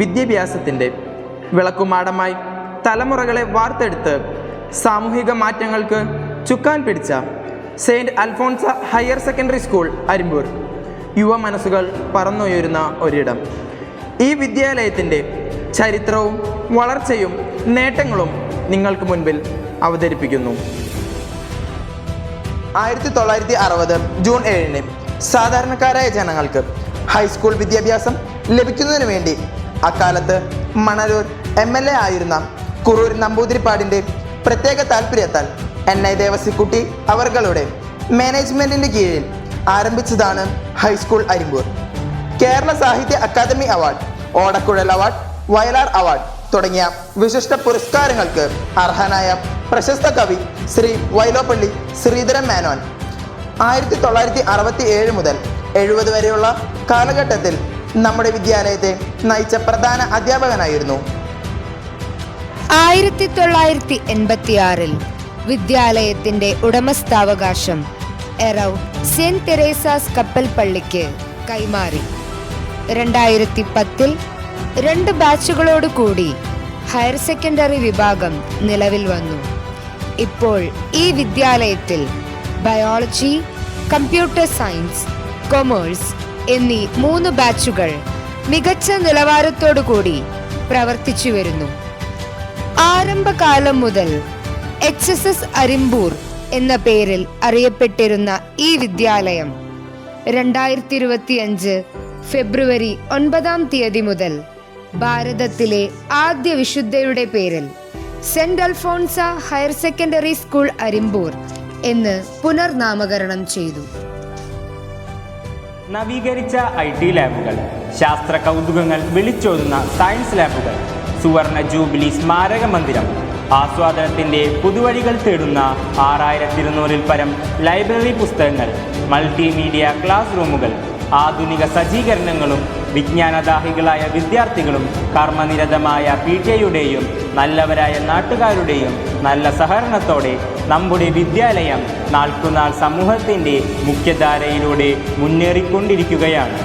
വിദ്യാഭ്യാസത്തിൻ്റെ വിളക്കുമാടമായി തലമുറകളെ വാർത്തെടുത്ത് സാമൂഹിക മാറ്റങ്ങൾക്ക് ചുക്കാൻ പിടിച്ച saint Alphonsa higher secondary school Arimbur യുവ മനസ്സുകൾ പറന്നുയരുന്ന ഒരിടം. ഈ വിദ്യാലയത്തിൻ്റെ ചരിത്രവും വളർച്ചയും നേട്ടങ്ങളും നിങ്ങൾക്ക് മുൻപിൽ അവതരിപ്പിക്കുന്നു. 1960 ജൂൺ 7 സാധാരണക്കാരായ ജനങ്ങൾക്ക് ഹൈസ്കൂൾ വിദ്യാഭ്യാസം ലഭിക്കുന്നതിന് വേണ്ടി അക്കാലത്ത് മണലൂർ MLA ആയിരുന്ന കുറൂർ നമ്പൂതിരിപ്പാടിൻ്റെ പ്രത്യേക താല്പര്യത്താൽ NI ദേവസിക്കുട്ടി അവர்களுടെ മാനേജ്മെൻറ്റിൻ്റെ കീഴിൽ ആരംഭിച്ചതാണ് ഹൈസ്കൂൾ അരിമ്പൂർ. കേരള സാഹിത്യ അക്കാദമി അവാർഡ്, ഓടക്കുഴൽ അവാർഡ്, വയലാർ അവാർഡ് തുടങ്ങിയ വിശിഷ്ട പുരസ്കാരങ്ങൾക്ക് അർഹനായ പ്രശസ്ത കവി ശ്രീ വൈലോപ്പള്ളി ശ്രീധരൻ മേനോൻ 1967 മുതൽ 70 വരെയുള്ള കാലഘട്ടത്തിൽ നമ്മുടെ വിദ്യാലയത്തെ നയിച്ച പ്രധാന അധ്യാപകനായിരുന്നു. 1986 വിദ്യാലയത്തിന്റെ ഉടമസ്ഥാവകാശം എറവ് സെന്റ് തെരേസാസ് കപ്പൽ പള്ളിക്ക് കൈമാറി. 2010 2 ബാച്ചുകളോട് കൂടി ഹയർ സെക്കൻഡറി വിഭാഗം നിലവിൽ വന്നു. ഇപ്പോൾ ഈ വിദ്യാലയത്തിൽ ബയോളജി, കമ്പ്യൂട്ടർ സയൻസ്, കൊമേഴ്സ് എന്നീ 3 ബാച്ചുകൾ മികച്ച നിലവാരത്തോടു കൂടി പ്രവർത്തിച്ചു വരുന്നു. ആരംഭകാലം മുതൽ HSS അരിമ്പൂർ എന്ന പേരിൽ അറിയപ്പെട്ടിരുന്ന ഈ വിദ്യാലയം 2025 ഫെബ്രുവരി 9 മുതൽ ഭാരതത്തിലെ ആദ്യ വിശുദ്ധയുടെ പേരിൽ saint Alphonsa higher secondary school Arimbur എന്ന് പുനർനാമകരണം ചെയ്തു. നവീകരിച്ച IT ലാബുകൾ, ശാസ്ത്ര കൗതുകങ്ങൾ വിളിച്ചോതുന്ന സയൻസ് ലാബുകൾ, സുവർണ ജൂബിലി സ്മാരക മന്ദിരം, ആസ്വാദനത്തിൻ്റെ പുതുവഴികൾ തേടുന്ന 6200 പരം ലൈബ്രറി പുസ്തകങ്ങൾ, മൾട്ടിമീഡിയ ക്ലാസ് റൂമുകൾ, ആധുനിക സജ്ജീകരണങ്ങളും വിജ്ഞാനദാഹികളായ വിദ്യാർത്ഥികളും കർമ്മനിരതമായ PTA-യുടെയും നല്ലവരായ നാട്ടുകാരുടെയും നല്ല സഹകരണത്തോടെ നമ്മുടെ വിദ്യാലയം നാൾക്കുനാൾ സമൂഹത്തിൻ്റെ മുഖ്യധാരയിലൂടെ മുന്നേറിക്കൊണ്ടിരിക്കുകയാണ്.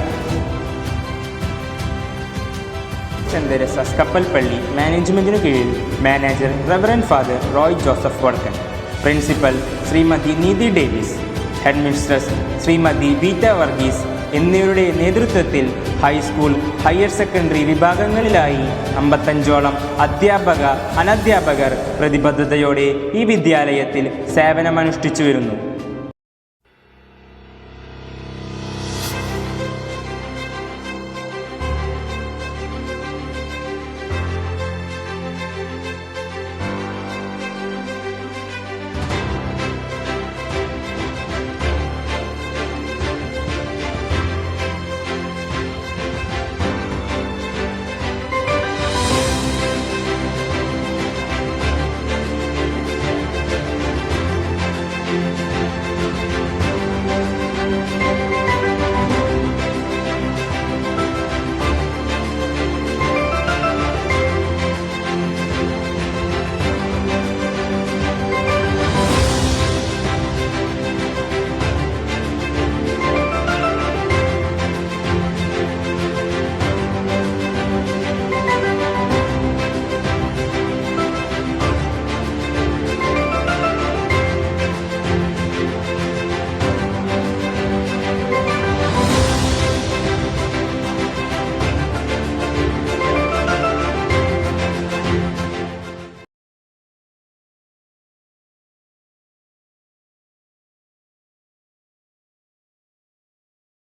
സെന്റ് തെരേസാസ് കപ്പൽപ്പള്ളി മാനേജ്മെൻറ്റിനു കീഴിൽ manager reverend father Roy Joseph വടക്കൻ, പ്രിൻസിപ്പൽ ശ്രീമതി നീതി Davis, headmistress Shrimati beta Varghese എന്നിവരുടെ നേതൃത്വത്തിൽ ഹൈസ്കൂൾ, ഹയർ സെക്കൻഡറി വിഭാഗങ്ങളിലായി 55ഓളം അധ്യാപക, അനധ്യാപകർ പ്രതിബദ്ധതയോടെ ഈ വിദ്യാലയത്തിൽ സേവനമനുഷ്ഠിച്ചു വരുന്നു.